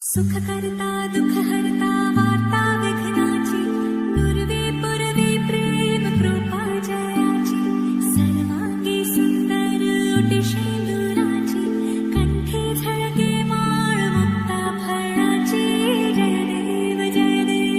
सुख करता दुख हरता वार्ता विघ्नाची पूर्वे पूर्वे प्रेम कृपा जयाची सर्वांगी सुंदर ओटी शेंदुराची कंठी झळके माळ मुक्ता फळाची जय देव जय देव।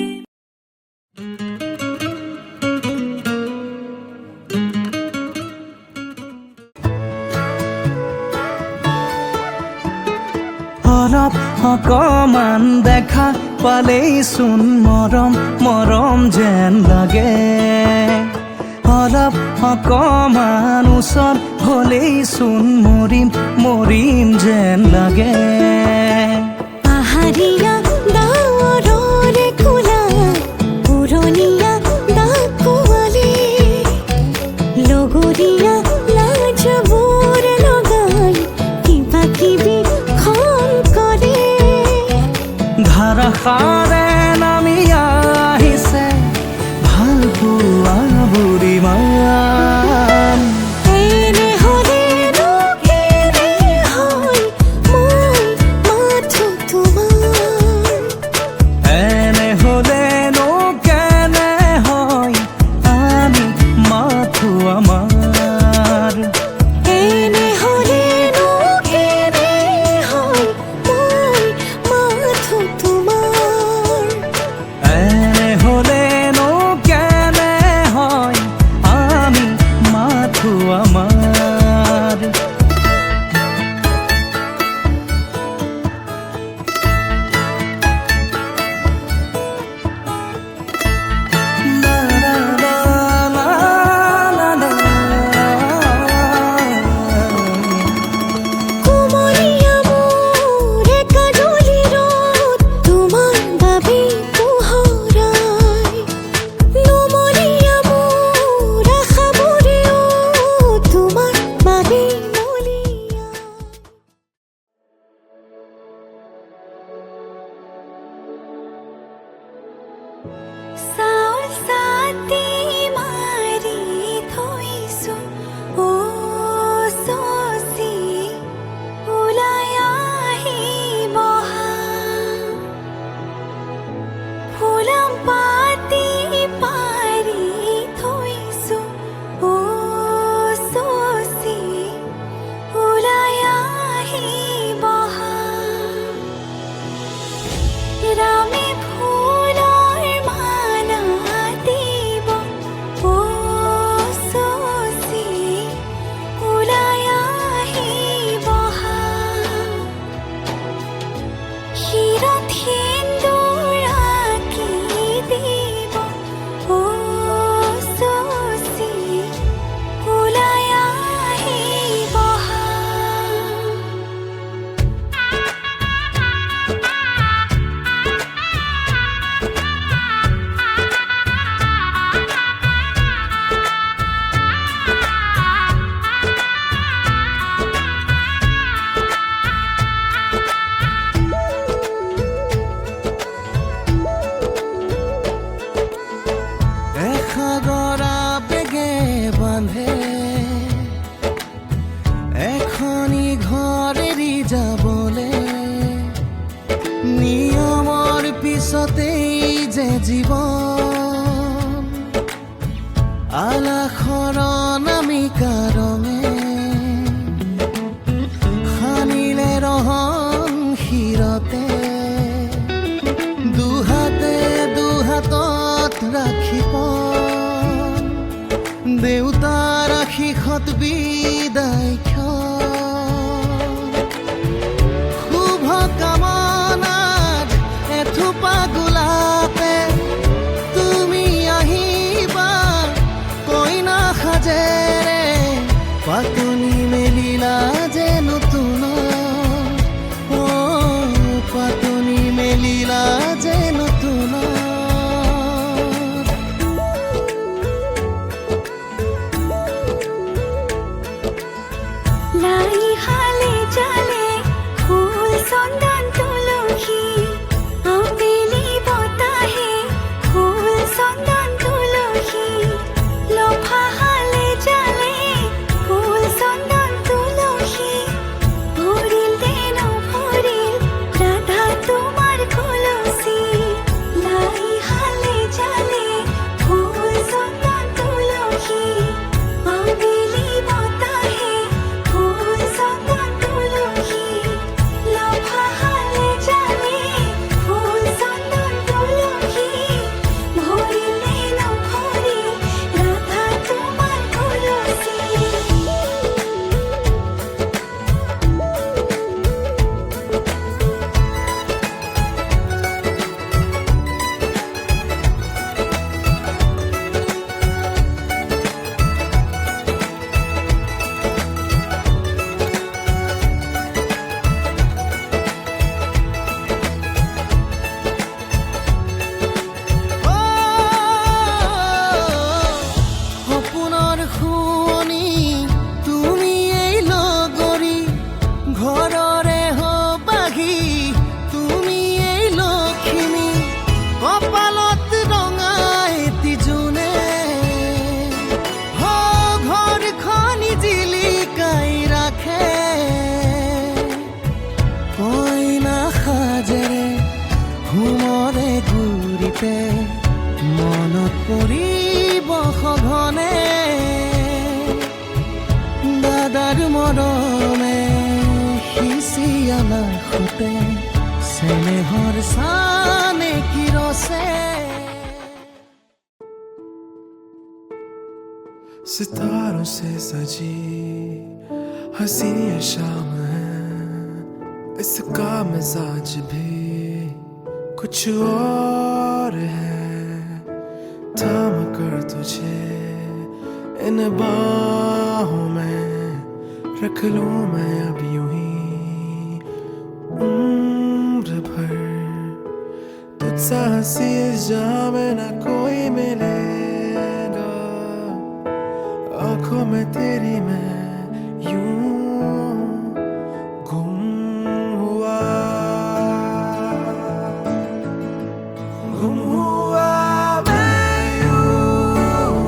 অলপ অকমান দেখা পালেই চোন মৰম মৰম যেন লাগে, অলপ অকমান ওচৰত হ'লেই চোন মৰিম মৰিম যেন লাগে। পাহাৰীয়া ডাৱৰৰে কোলা পুৰণীয়া ডাকুৱালী লগৰীয়া লাজবোৰ লগাই কিবা কিবি ধাৰাসাৰে নামি আহিছে ভাল পোৱা বুঢ়ীমান। এনে হ'লেনো কেনে হয় মই মাথো তোমাৰ, এনে হ'লেনো কেনে হয় আমি মাথো আমাৰ। এনে হ'লেনো কেনে হয় মই মাথো তোমাৰ, এনে হ'লেনো কেনে হয় আমি মাথো আমাৰ। লা লা লা লা লা লা। কুমলীয়া মোৰ একাডলি ৰ'দ তোমাৰ বাবে পোহৰাই, নুমলীয়া মোৰ আশাবোৰেও তোমাৰ বাবে মলিয়াই। চাউল চাতি মাৰি থৈছো অ চচি ওলাই আহিব হা, ফুলাম পাতি পাৰি থৈছো অ চচি ওলাই আহিব হা। ৰামে ফুলৰ মালা দিব অ চচি ওলাই আহিব হা। শিৰত সেন্দুৰ আঁকি দিব অ চচি ওলাই আহিব হা। এসাগৰা বেগে বান্ধে এখনি ঘৰ এৰি যাবলে, নিয়মৰ পিছতেই যে জীৱন আলাসৰ নামিকা ৰঙে সানিলে ৰহন শিৰতে, দুহাতে দুহাতত ৰাখি পন দেউতাৰ আশীষত বিদায় ক্ষণ। শুভ কামনাত এথোপা গোলাপে তুমি আহিবা কইনা সাজেৰে, পাতনি মেলিলা যে নতুন অ পাতনি মেলিলা যে নতুন। ৰাখোঁতে মনত পৰিব সঘনে দাদাৰ মৰমে সিঁচি আলাসতে চেনেহৰ চানে কিৰছে सितारों से सजी हंसी ये शाम है इसका मिजाज भी कुछ और है थाम कर तुझे इन बाहों में रख लूं मैं अब यूं ही उम्र भर तुझसा हंसी इस जाम में न कोई मिलेगा आँखों में तेरी मैं यूं गुम हुआ मैं यूं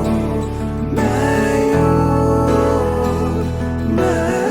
मैं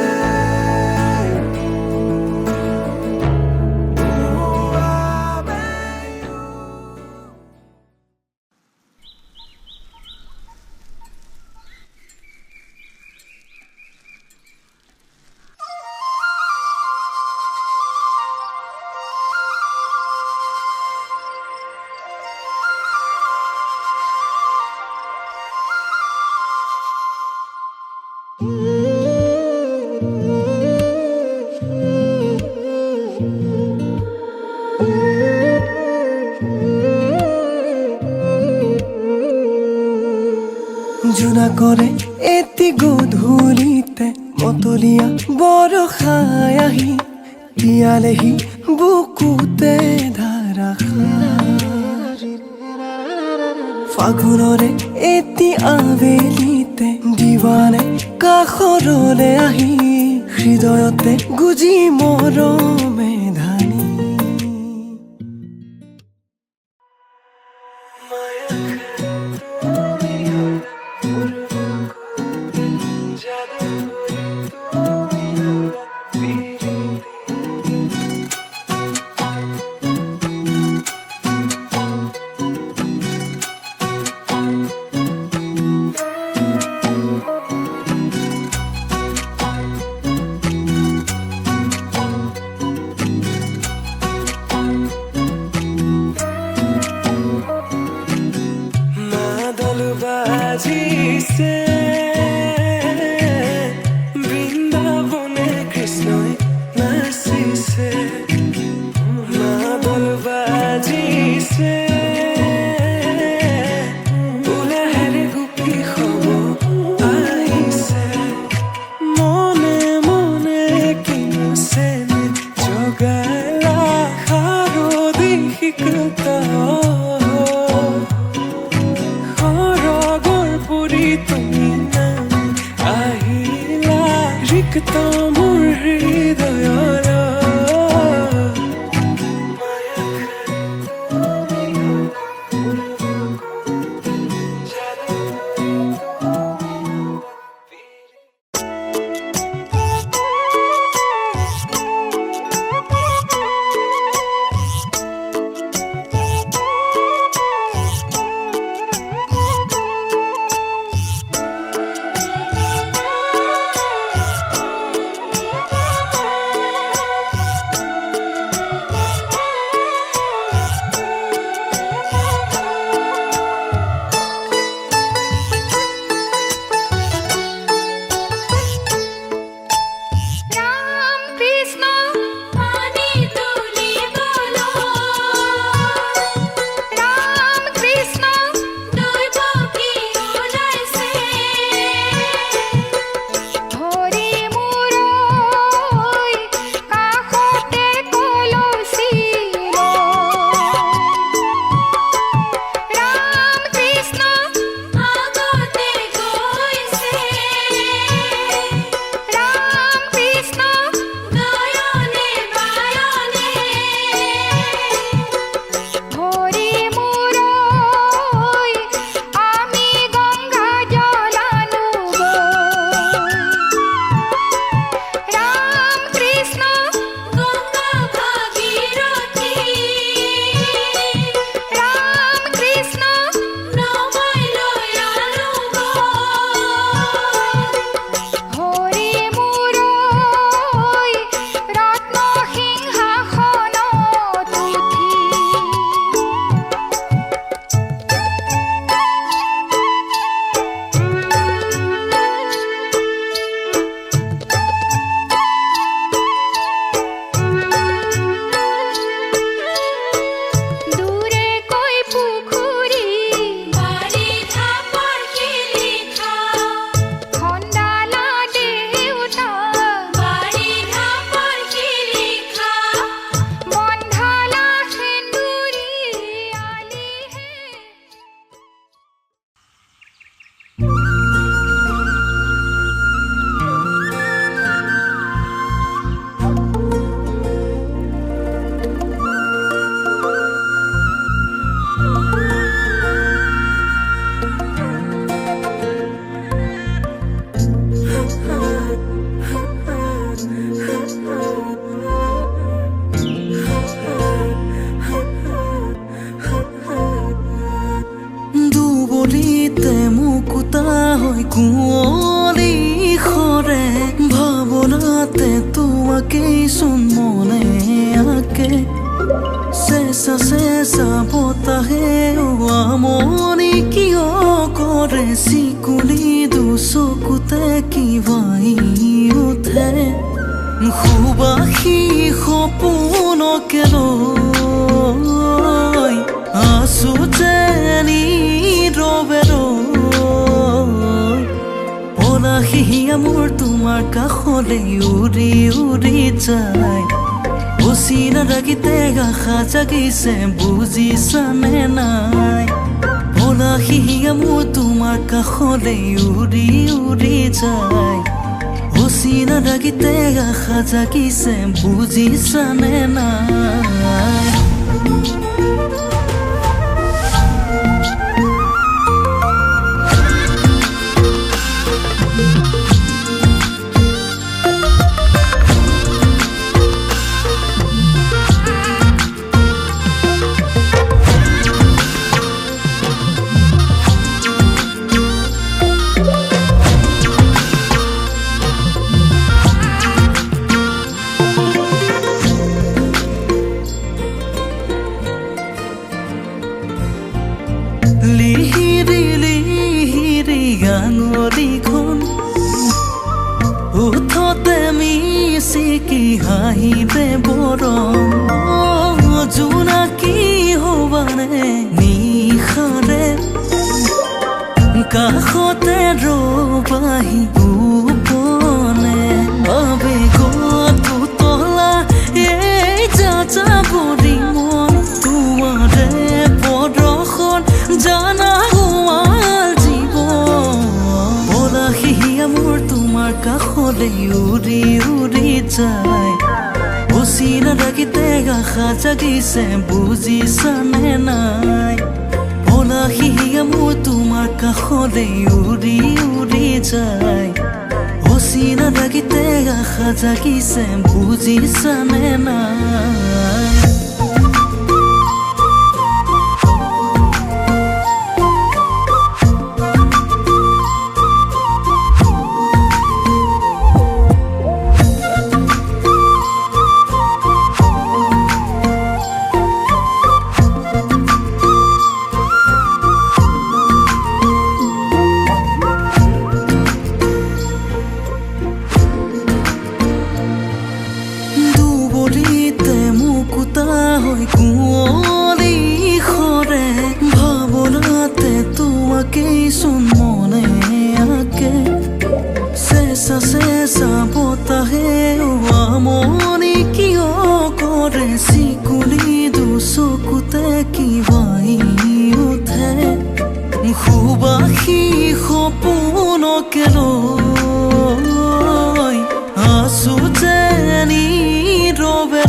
জোনা কৰে এটি গধূলিতে মতলীয়া বৰষাই আহি তিয়ালেহি বুকুতে ধাৰাসাৰ ফাগুনৰে এটি আবেলিতে দিৱানে কাষৰলে আহি হৃদয়তে গুজি মৰমে ধানি বাজিছে বৃন্দাবনে কৃষ্ণই নাচিছে মাদল বাজিছে উলাহেৰে গোপী হব আহিছে মনে মনে কিনুছে জগালা শাৰদী শিকৃত তুমি নামি আহিলা ৰিক্ত মোৰ হৃদয়ৰ কুঁৱলী সৰে ভাৱনাতে তোমাকেই চোন মনে আঁকে চেঁচা চেঁচা বতাহে আমনি কিয় কৰে চিকুলি দুচকুতে কিবাই উঠে সুবাসী সপোনকে লৈ আছো যেনি ৰবে পলাশিয়া মোৰ তোমাৰ কাষলৈ উৰি উৰি যায় অচিনা ৰাগিতে আশা জাগিছে বুজিছানে নাই পলাশিয়া মোৰ তোমাৰ কাষলৈ উৰি উৰি যায় অচিনা ৰাগিতে আশা জাগিছে বুজিছানে নাই লিহিৰি লিহিৰি গাঙৰিখন উঠতে মিচিকি হাঁহিবে বৰং জোনাকী হবানে নিশাৰে কাষতে ৰবাহি গোপনে আবেগত উতলা এই যাযাবৰী মন তোমাৰে প্ৰদৰ্শন জানা হোৱাৰ জীৱন পলাশিয়া মোৰ তোমাৰ কাষলৈ উৰি উৰি যায় অচিনা ৰাগিতে আশা জাগিছে বুজিছানে নাই পলাশিয়া মোৰ তোমাৰ কাষলৈ উৰি উৰি যায় অচিনা ৰাগিতে আশা জাগিছে বুজিছানে নাই কুঁৱলী সৰে ভাৱনাতে তোমাকেই চোন মনে আঁকে চেঁচা চেঁচা বতাহে আমনি কিয় কৰে চিকুলি দুচকুতে কিবাই উঠে সুবাসী সপোনকে লৈ আছো যেনি ৰবে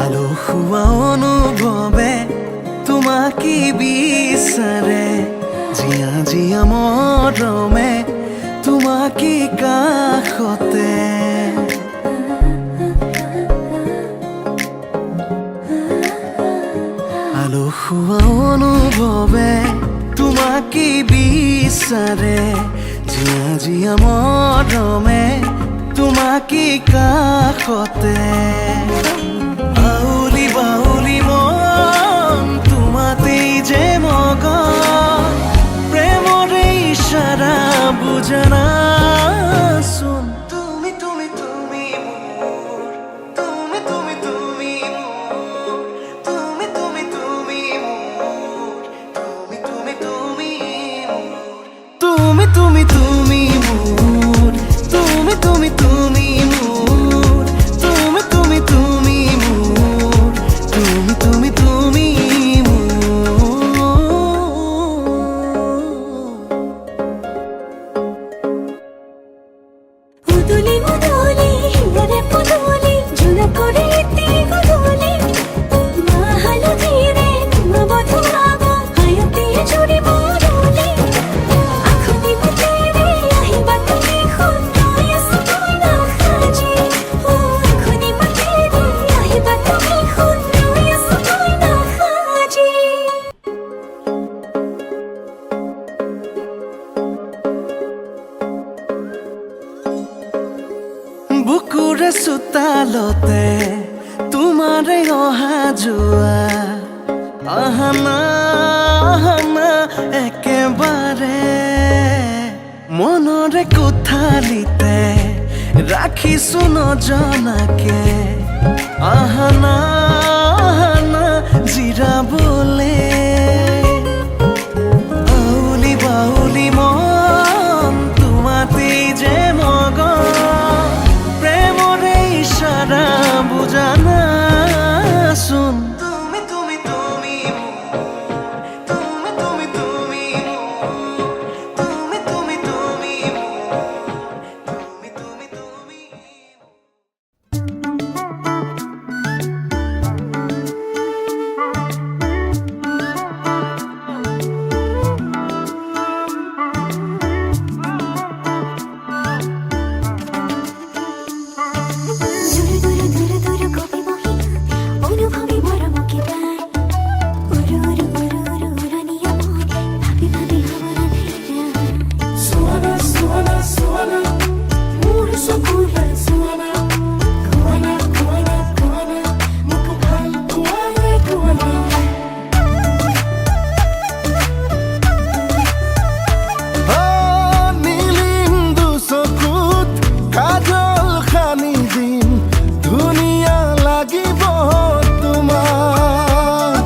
আলসুৱা অনুভৱে তোমাকে বিচাৰে জিয়া জিয়া মৰমে তোমাকে কাষতে আলসুৱা অনুভৱে তোমাকে বিচাৰে জিয়া জিয়া মৰমে তোমাকে কাষতে বাউলি বাউলি মন তোমাতেই যে মগন প্ৰেমৰে ইশাৰা বুজনা চোন তুমি তুমি তুমি মোৰ তুমি তুমি তুমি মোৰ তুমি তুমি তুমি মোৰ তুমি তুমি তুমি মোৰ তুমি তুমি তুমি মোৰ তুমি তুমি তুমি মোৰ তুমি তুমি তুমি মোৰ তুমি তুমি তুমি উদুলি উদুলি হিন্দরে পুদুলি ঝুলা করে ইতি গুদুলি মাহালো ধীরে তোমা বধু আগ হায়তি চুরি বদুলি আখনি মুতেরে আহিবা তুমি খুন নয়স না খাজি ও আখনি মুতেরে আহিবা তুমি খুন নয়স না খাজি বুকুৰে চোতালতে তোমাৰে অহা যোৱা আহানা আহানা একেবাৰে মনৰে কোঠালিতে ৰাখিছো নজনাকে আহানা আহানা জিৰাবলে বাউলি বাউলি মন তোমাতেই যে মগন প্ৰেমৰে ইশাৰা বুজানা চোন তুমি তুমি তুমি তুমি তুমি তুমি তুমি তুমি তুমি তুমি তুমি তুমি দূরে দূরে দূরে দূরে কবি বহি অনুভবী মরমকে পায় উড়ু উড়ু উড়ু উড়ু উড়ানিয়া মন ভাবি ভাবি হবনা ধীরা Suana, suana, suana, murso kula suana, kuana, kuana, kuana, mukabhal kuana, kuana. নীলিন্দু চকুত কাজল খানি দিম ধুনীয়া লাগিব তোমাক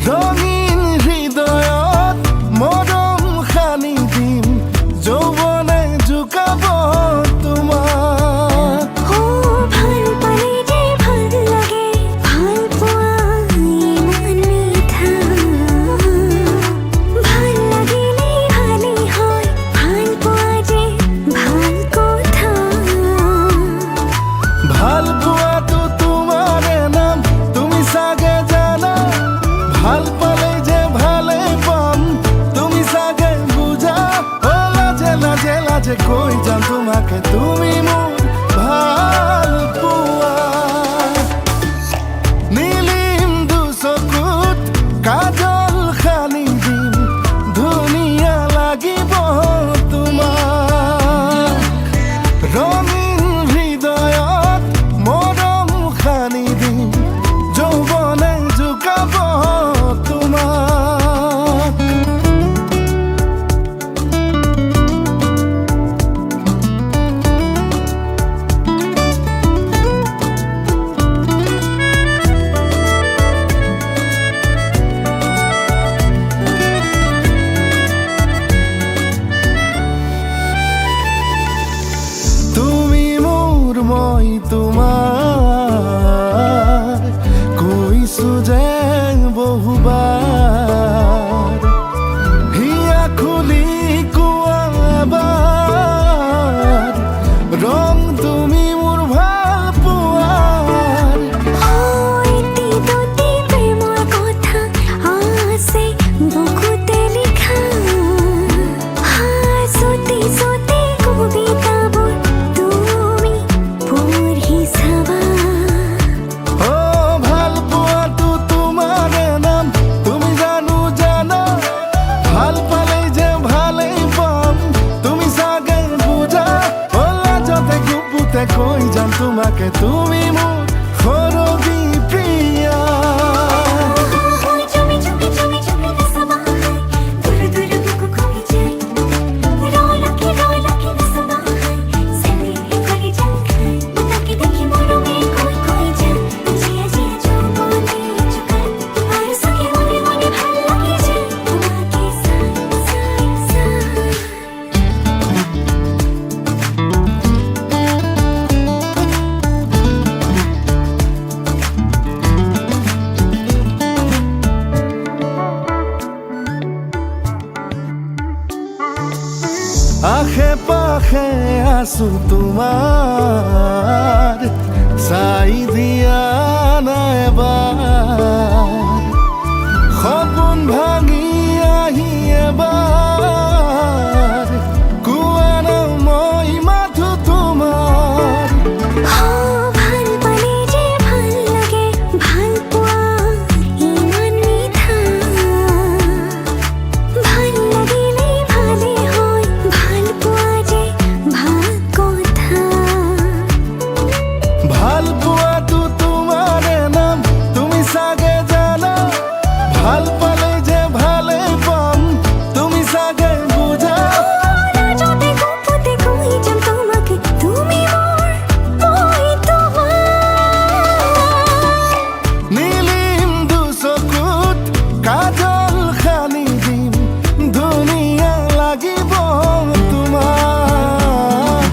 ৰঙীন হৃদয়ত মৰম খানি দিম যৌৱনে জোকাব তোমাক ও ভাল পালে যে ভাল লাগে ভাল পোৱা ইমান মিঠা ভাল লাগিলে ভালেই হয় ভাল পোৱা যে ভাল কথা ভাল পোৱাটো তোমাৰে নাম তুমি চাগে জানা ভাল পালে যে ভালে পাম তুমি চাগে বুজা অ লাজে লাজে লাজে কৈ যাম তোমাকে তুমি মোৰ ভাল পোৱা নীলিন্দু চকুত কাজল খানি দিম ধুনীয়া লাগিব তোমাক ৰঙীন হৃদয়ত মৰম খানি দিম যৌৱনে জোকাব তোমাক তুমি মোৰ মই তোমাৰ কৈছো যে বহুবাৰ হিয়া খুলি কোৱা এবাৰ ৰং তুমি মোৰ ভাল পোৱাৰ এটি দুটি প্ৰেমৰ কথা আছে বুকুতে লিখা হাঁচতি চতি কবিতাবোৰ তুমি পঢ়ি চাবা অ ভাল পোৱাটো থাকে তুমি মোৰ সৰগী প্ৰিয়া জমি জমি জমি জমি নসবা দূর দূর বুকু খোই যায় রৌলাকি নসবা সেনে কলি যায় তাকে দেখি মরমে কই কই যায় জিয়া জিয়া চোপনে চুকায় আর সকে মনে মনে ভাল লাগে যায় তোমাকে সাই সাই আশে পাশে আছো তোমাৰ চাই দিয়া নাই এবাৰ সপোন ভাঙি আহি এবাৰ কোৱা ন মই মাথো তোমাৰ ভাল পালে যে ভাল লাগে ভাল পোৱা ইমান মিঠা ভাল লাগিলে ভালে হয় ভাল পোৱা যে ভাল কথা ভাল পোৱাটো তোমাৰে নাম তুমি চাগে জানা ভাল পালে যে ভালে পাম তুমি চাগে বুজা যদি গোপতে কই যাম তোমাকে তুমি মোর মই তোমার নীলিম দুচকুত কাজল সানি দিম ধুনীয়া লাগিব তোমাক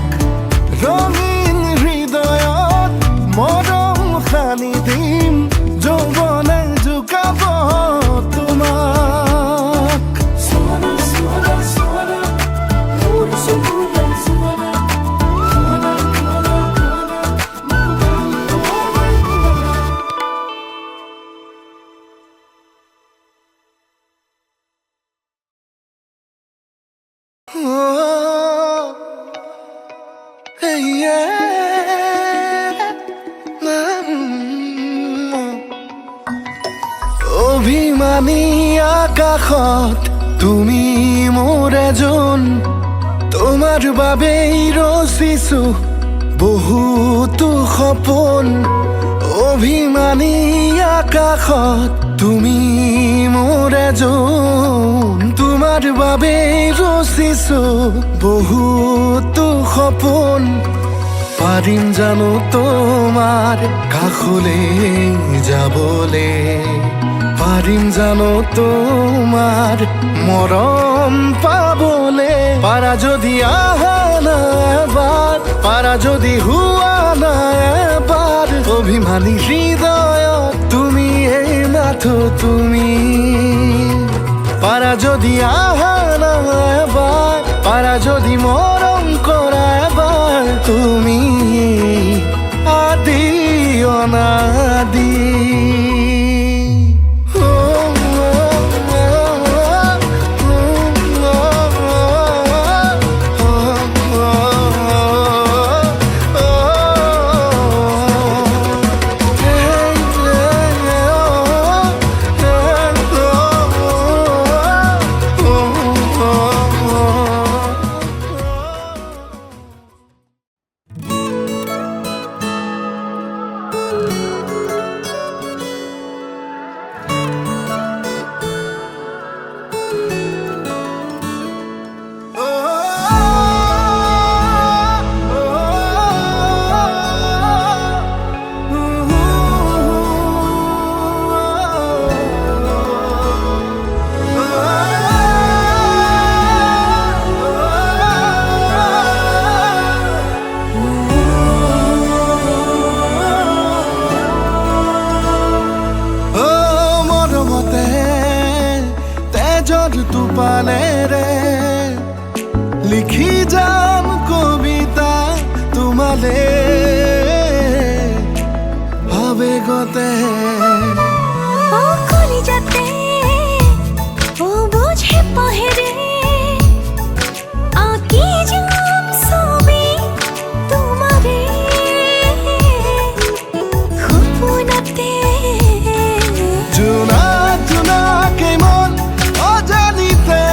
ৰঙীন হৃদয়ত মৰম সানি দিম যৌৱনে জোকাব তোমাক Suana, suana, suana, puro suana, suana, suana, suana, অভিমানী আকাশত তুমি মোৰ এজন তোমাৰ বাবেই ৰচিছো বহুতো সপোন অভিমানী আকাশত তুমি মোৰ এজন তোমাৰ বাবেই ৰচিছো বহুতো সপোন পাৰিম জানো তোমাৰ কাষলৈ যাবলে পাৰিম জানো তোমাৰ মৰম পাবলে পাৰা যদি আহা না এবাৰ পাৰা যদি হোৱা না এবাৰ অভিমানী হৃদয়ত তুমি এই মাথো তুমি পাৰা যদি আহা না এবাৰ পাৰা যদি মৰম কৰা এবাৰ তুমি আদি অনাদি টোপালেৰে লিখি যাম কবিতা তোমালে আবেগতে ও কলিজাতে ও বুঝে পাহেরে আঁকি যাম ছবি তোমারে খুপুনাতে জোনা জোনাকে মন অজানিতে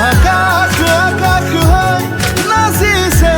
আকাশ আকাশ হৈ নাচিছে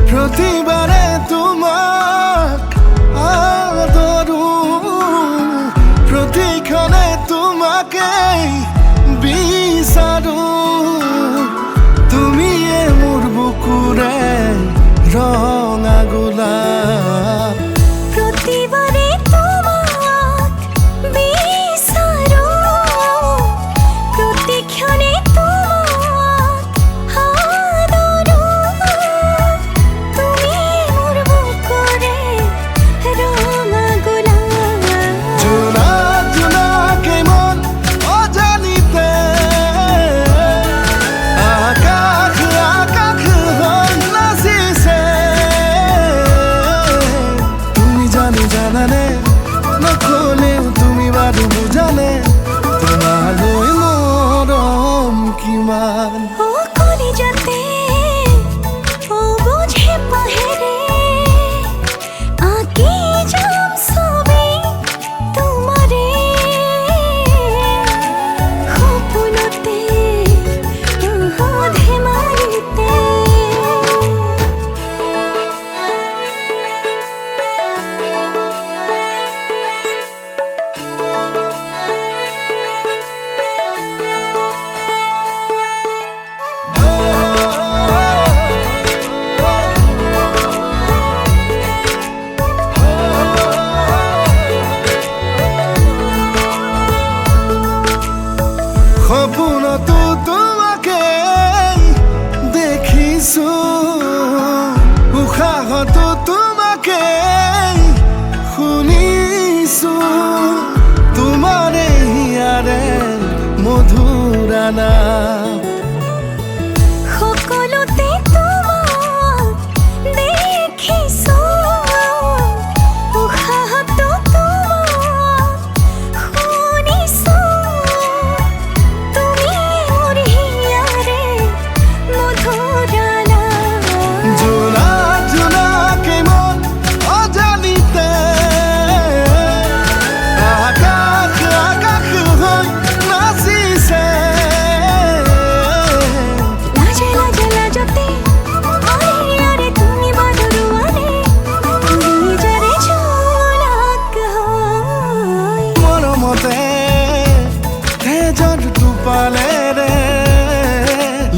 প্ৰতিবাৰে তোমাক আদৰো, প্ৰতিক্ষণে তোমাকেই বিচাৰো। তুমিয়ে মোৰ বুকুৰে ৰঙা গোলাপ, প্ৰতিবাৰে তোমাক বিচাৰো, প্ৰতিক্ষণে তোমাক আদৰো। তুমি মোৰ বুকুৰে ৰঙা গোলাপ। জোনা জোনাকে মন অজানিতে আকাশ আকাশ হৈ নাচিছে। তুমি জানানে নকলেও তুমি বাৰু বুজানে, তোমালৈ মৰম কিমান। ও কলিজাতে ও বুঝে পাহেৰে আঁকি যাম ছবি তোমাৰে, সপোনতে ধেমালিতে। সপোনতো তোমাকে দেখিছো, উশাহতো তোমাকে শুনিছো। তোমাৰে হিয়াৰে মধুৰা নাম, সকলোতে তোমাক দেখিছো, উশাহতো তোমাক শুনিছো। তুমি মোৰ হিয়াৰে মধুৰা নাম। জোনা জোনাকে মন অজানিতে আকাশ আকাশ হৈ নাচিছে। লাজে লাজে লাজতে আরে আরে তুমি বাদৰুৱানে, নিজৰে জোনাক হৈ। মৰমতে তেজৰ টোপালেৰে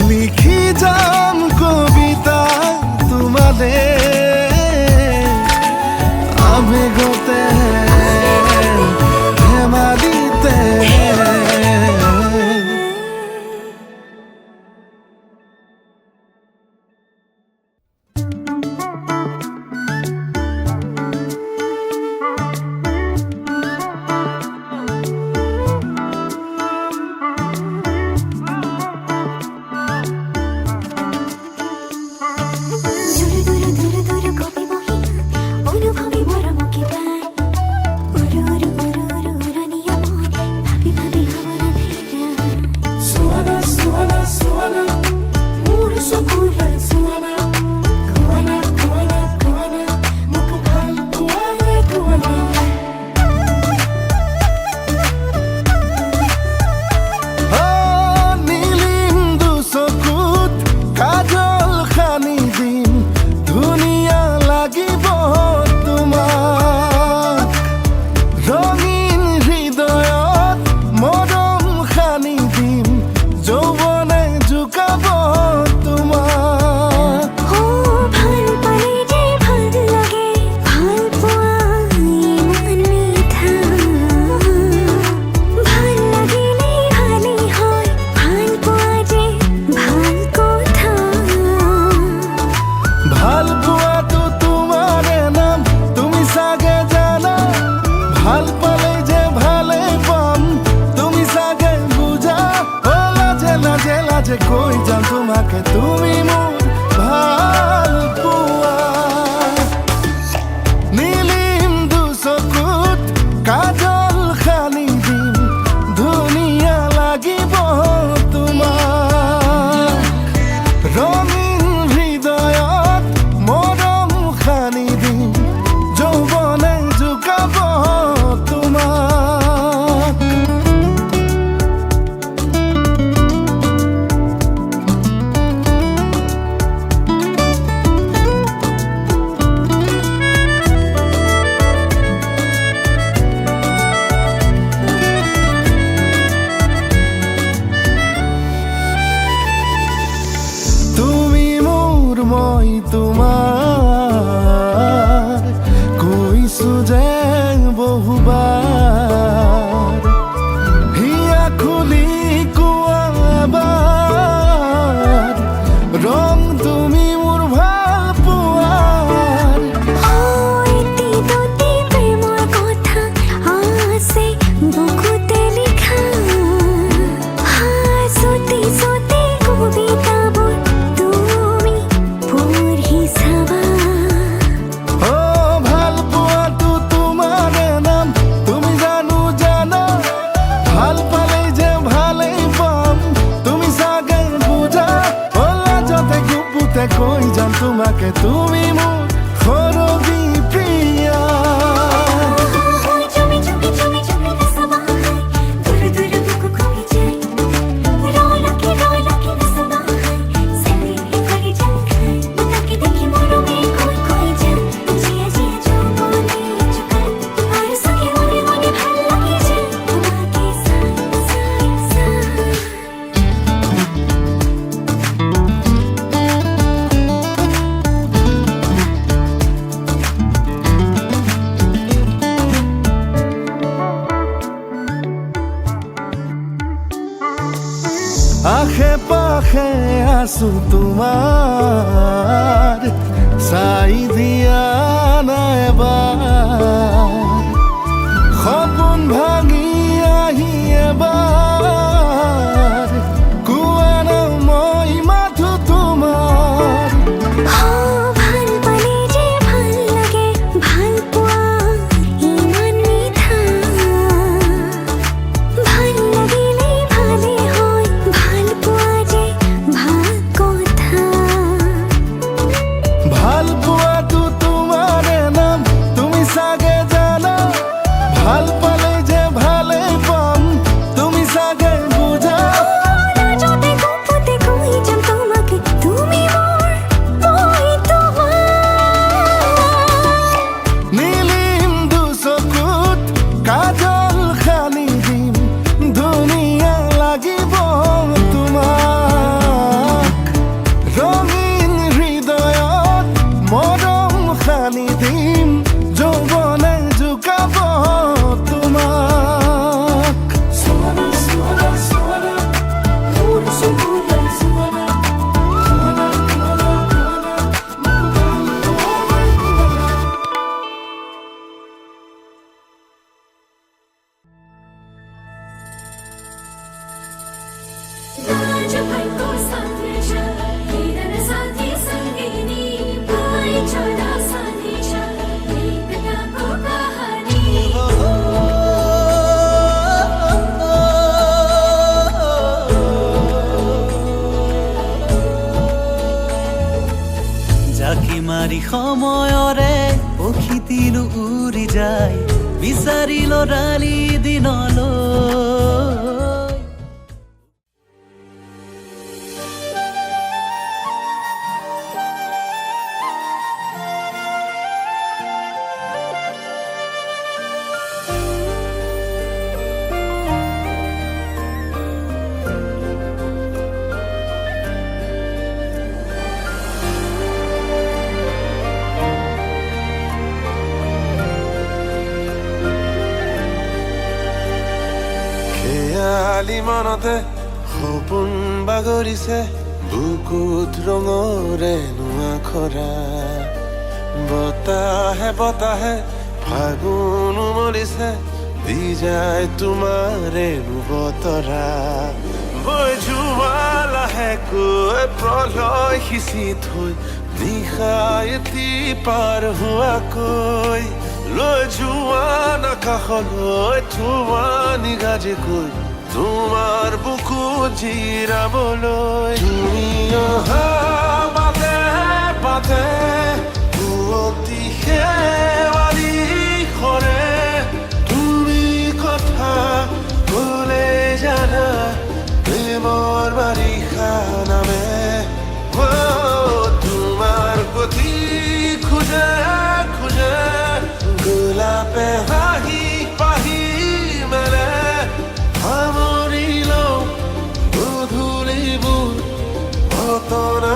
লিখি যাম কবিতা তোমালে, আবেগতে ধেমালিতে। দূৰ দূৰ দূৰ দূৰ কবি বহি অনুভৱী মৰমকে পাই। উৰু উৰু উৰু উৰু উৰণীয়া মন ভাবি ভাবি সাৱধানে। Suana, Suana, Suana, মোৰ চকুৰে Suana, Kuana, Kuana, Kuana, মোক ভাল পোৱানে Kuana। নীলিম দুচকুত কাজল সানি দিম, ধুনীয়া লাগিব তোমাক। ৰঙীন হৃদয়ত মৰম সানি দিম, যৌৱনে জোকাব তোমাক। ও ভাল পালে যে ভাল লাগে, ভাল পোৱা ইমান মিঠা। ভাল লাগিলেই ভালেই হয়, ভাল পোৱা যে ভাল কথা। ভাল পোৱাটো তোমাৰে নাম, তুমি চাগে জানা। ভাল পালে যে ভালে পাম, তুমি চাগে বুজা। ও লাজে লাজে লাজে কৈ যাম তোমাকে, তুমি মোৰ ভাল পোৱা। নীলিম দুচকুত কাজল সানি দিম, ধুনীয়া লাগিব তোমাক। ৰঙীন হৃদয়ত মৰম সানি দিম, যৌৱনে জোকাব তোমাক। মই তোমাৰ কৈছো যে বহুবাৰ হিয়া খুলি কোৱা এবাৰ ৰং তুমি মোৰ ভাল পোৱাৰ এটি প্ৰেমৰ কথা আছে বুকুতে লিখা হাঁচোতে চোতে কবিতাবোৰ তুমি পঢ়ি চাবা অ ভাল পোৱাটো তোমাৰে নাম তুমি জানা ভাল পালেই যে ভালেই পাম তুমি চাগে বুজা লাজতে গুপুতে কৈ যাম তোমাকে তুমি মোৰ সৰগী প্ৰিয়া চুমি চুমি চুমি চুমি নচবা দূৰ দূৰ বুকু খহি যায় ৰৌলাকি নচবা সেনে কৰি যায় তাকে দেখি মৰমে কৈ কৈ যায় জিয়া জিয়া যৌবনে চুকায় আৰু সখী মনে মনে ভাল লাগি যায় তোমাকে চাই চাই চাই আশে পাশে আছো তোমাৰ চাই দিয়া না এবাৰ সপোন ভাঙি আহি এবাৰ কোৱা না মই মাথো তোমাৰ ভাল পালে যে ভাল লাগে ভাল পোৱা ইমান মিঠা ভাল লাগিলে ভালে হয় ভাল পোৱা যে ভাল কথা ভাল পোৱাটো তোমাৰে নাম তুমি চাগে জানা ভাল পালে যে ভালেই পাম তুমি চাগে বুজা লাজতে গুপুতে কৈ যাম তোমাকে তুমি মোৰ মই তোমাৰ নীলিম দুচকুত কাজল সানি দিম ধুনীয়া লাগিব তোমাক ৰঙীন হৃদয়ত মৰম সানি দিম যৌৱনে জোকাব তোমাক Suana, suana, suana, মোৰ চকুৰে সুৱানা সুৱানা সুৱানা आज भाइको साथी छ हिँडन साथी सङ्गिनी भाइ छोरा साथी छ एकताको कहानी জাকি মাৰি সময়ৰে পখিতিলো উৰি যায় বিচাৰি লৰালি দিনলৈ খেয়ালি মনতে সপোন বাগৰিছে বুকুত ৰঙৰে নোৱা খৰা বতাহে বতাহে ফাগুন উমলিছে দি যায় তোমাৰে বতৰা বৈ যোৱা লাহেকৈ প্ৰলয় সিঁচি থৈ নিশা এটি পাৰ হোৱাকৈ লৈ যোৱা নাকাষলৈ তোমাৰ নিগাজেকৈ তোমাৰ বুকু জিৰাবলৈ তুমি অহা বাটে বাটে পুৱতি শেৱালি সৰে তুমি কথা ক'লে জানা প্ৰেমৰ বাৰিষা নামে তোমাৰ গতি খোজে খোজে গোলাপে হাঁহি পাহি মেলে সামৰি লওঁ গধূলিবোৰ ঘটনা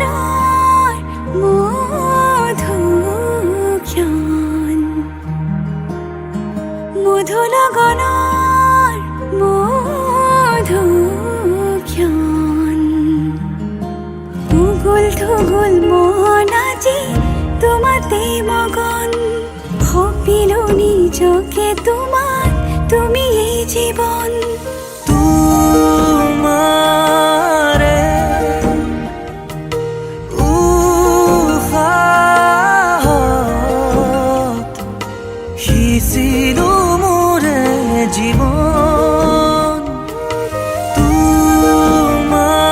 লগনৰ মধু ক্ষণ মধু লগনৰ মধু ক্ষণ উগুল থুগুল মন আজি তোমাতে মগন ভাবিলো নিজকে তোমার তুমি এই জীবন তোমারে উশাহত সিঁচিলো মোৰে জীৱন তোমাৰে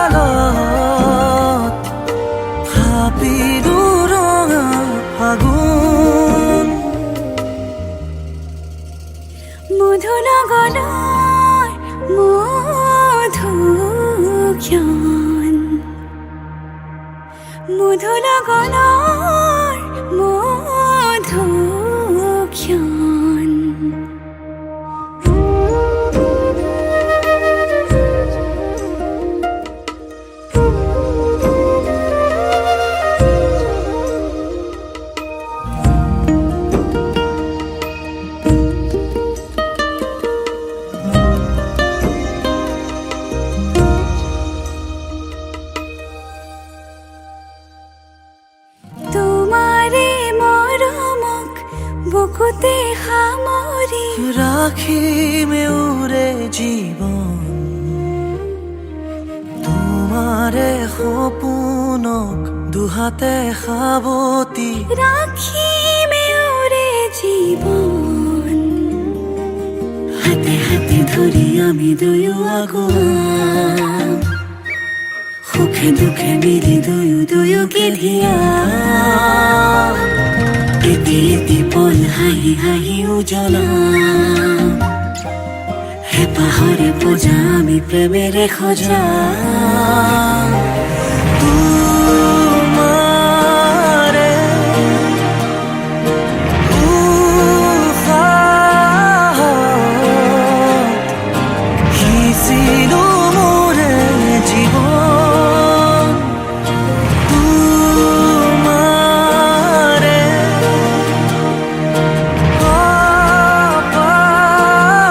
কপালত থাপিলো ৰঙা ফাগুন মধু লগনৰ মধু ক্ষণ মধু লগনৰ মধু ক্ষণ তোমাৰে মৰমক বুকুতে সামৰি ৰাখিমে উৰে জীৱন তোমাৰে সপোনক দুহাতে সাৱতি ৰাখিমে উৰে জীৱন হাতে হাতে ধৰি আমি দুয়ো আগুৱা সুখে দুখে মিলি দুয়ো দুয়োকে ধিয়া এটি এটি পল হাঁহি হাঁহি উজ্বলা হেঁপাহৰে পূজা আমি প্ৰেমেৰে সজা তোমাৰে উশাহত সিঁচিলো মোৰে জীৱন তোমাৰে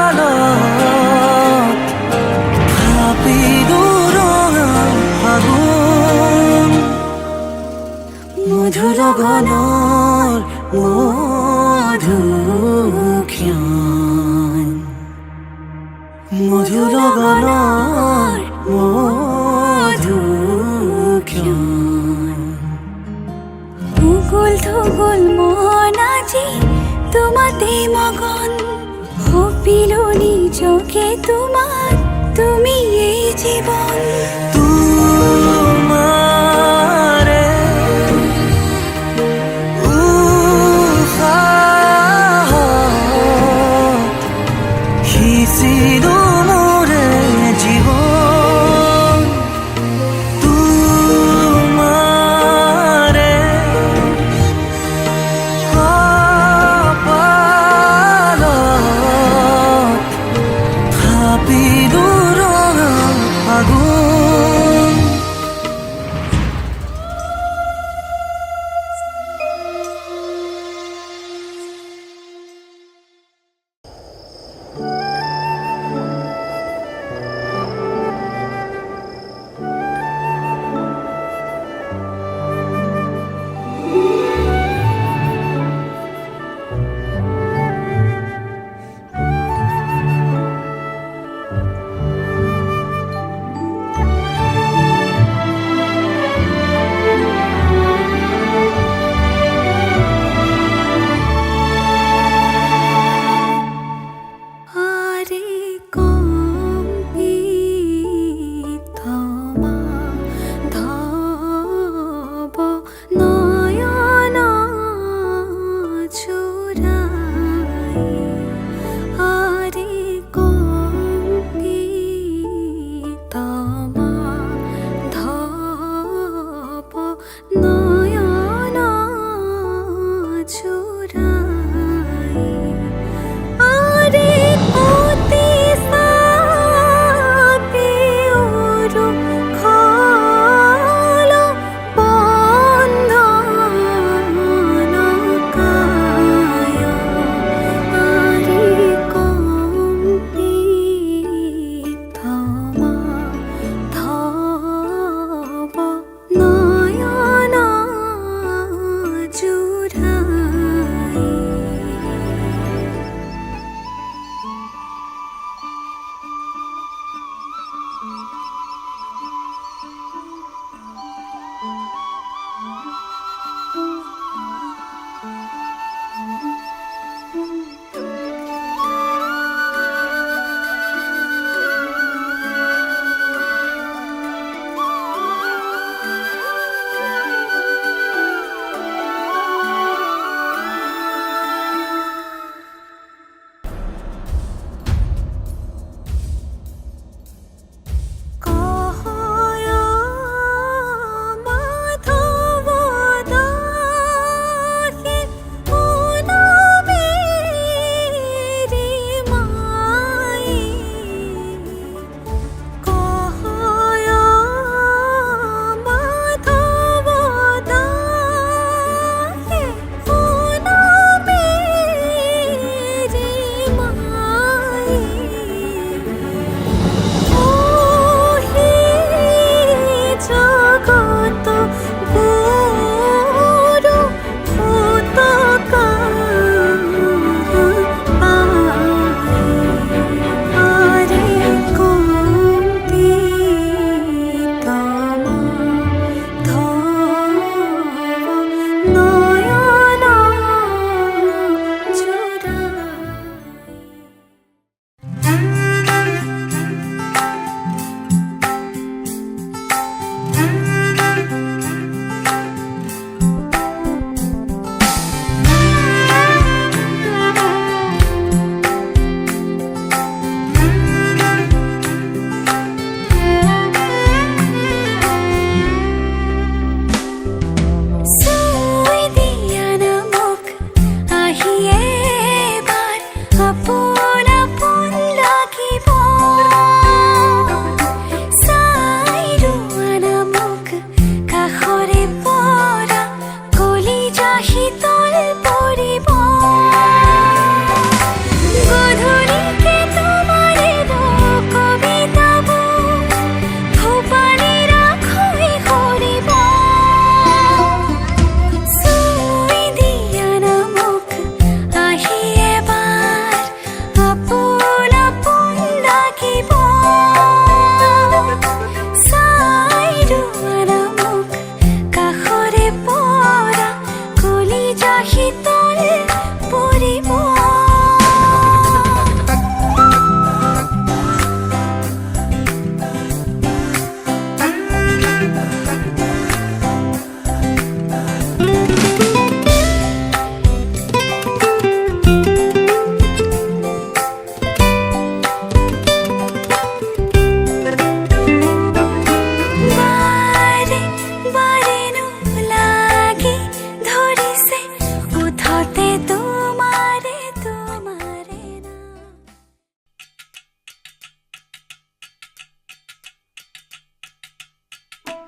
কপালত থাপিলো ৰঙা ফাগুন মধু লগনৰ মধু ক্ষণ মধু লগনৰ মধু ক্ষণ উগুল থুগুল মন আজি তোমাতে মগন ভাবিলো নিজকে তোমার তুমি এই জীবন তোমাৰে উশাহত সিঁচিলো মোৰে জীৱন তোমাৰে কপালত থাপিলো ৰঙা ফাগুন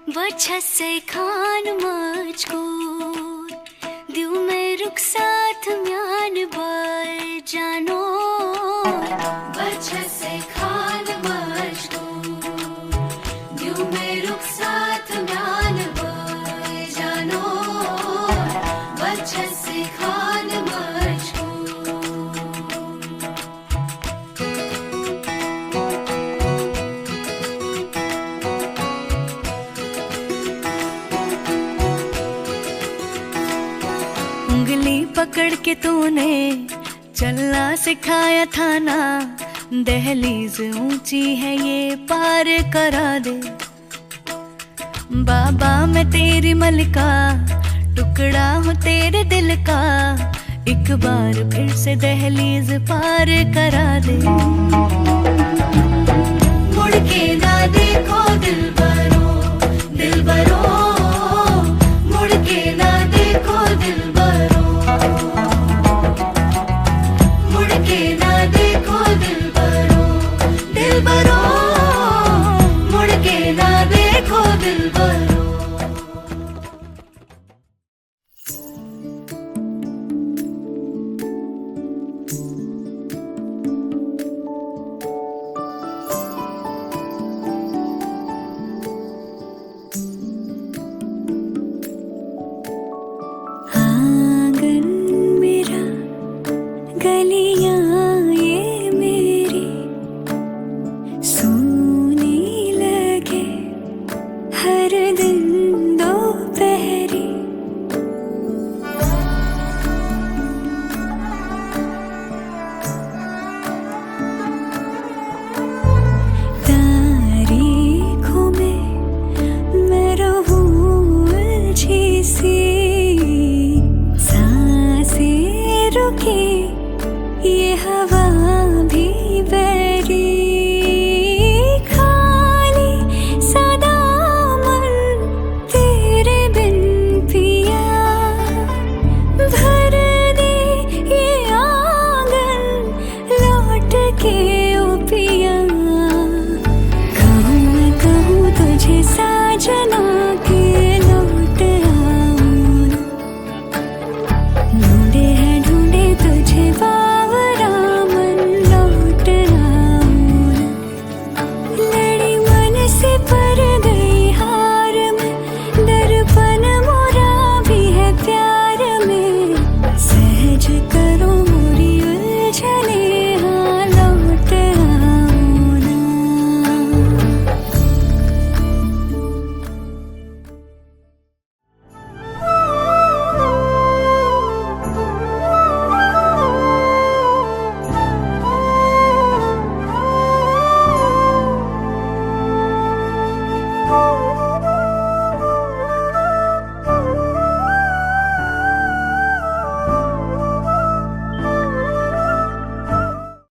वच्छसे खान मजकूर दिउ में रुख साथ म्यान बार जानो वच्छसे खान मजकूर दिउ में रुख साथ म्यान बार जानो वच्छसे खान मजकूर उंगली पकड़ के तूने चलना सिखाया था ना दहलीज ऊंची है ये पार करा दे बाबा मैं तेरी मलिका टुकड़ा हूँ तेरे दिल का एक बार फिर से दहलीज पार करा दे मुड़ के ना देखो दिल बरो मुड़ के ना देखो दिल बरो मुड़ के ना देखो दिल बरो मुड़ के ना देखो दिल बरो आंगन मेरा गलियां ये मेरी सूनी लगे हर दिन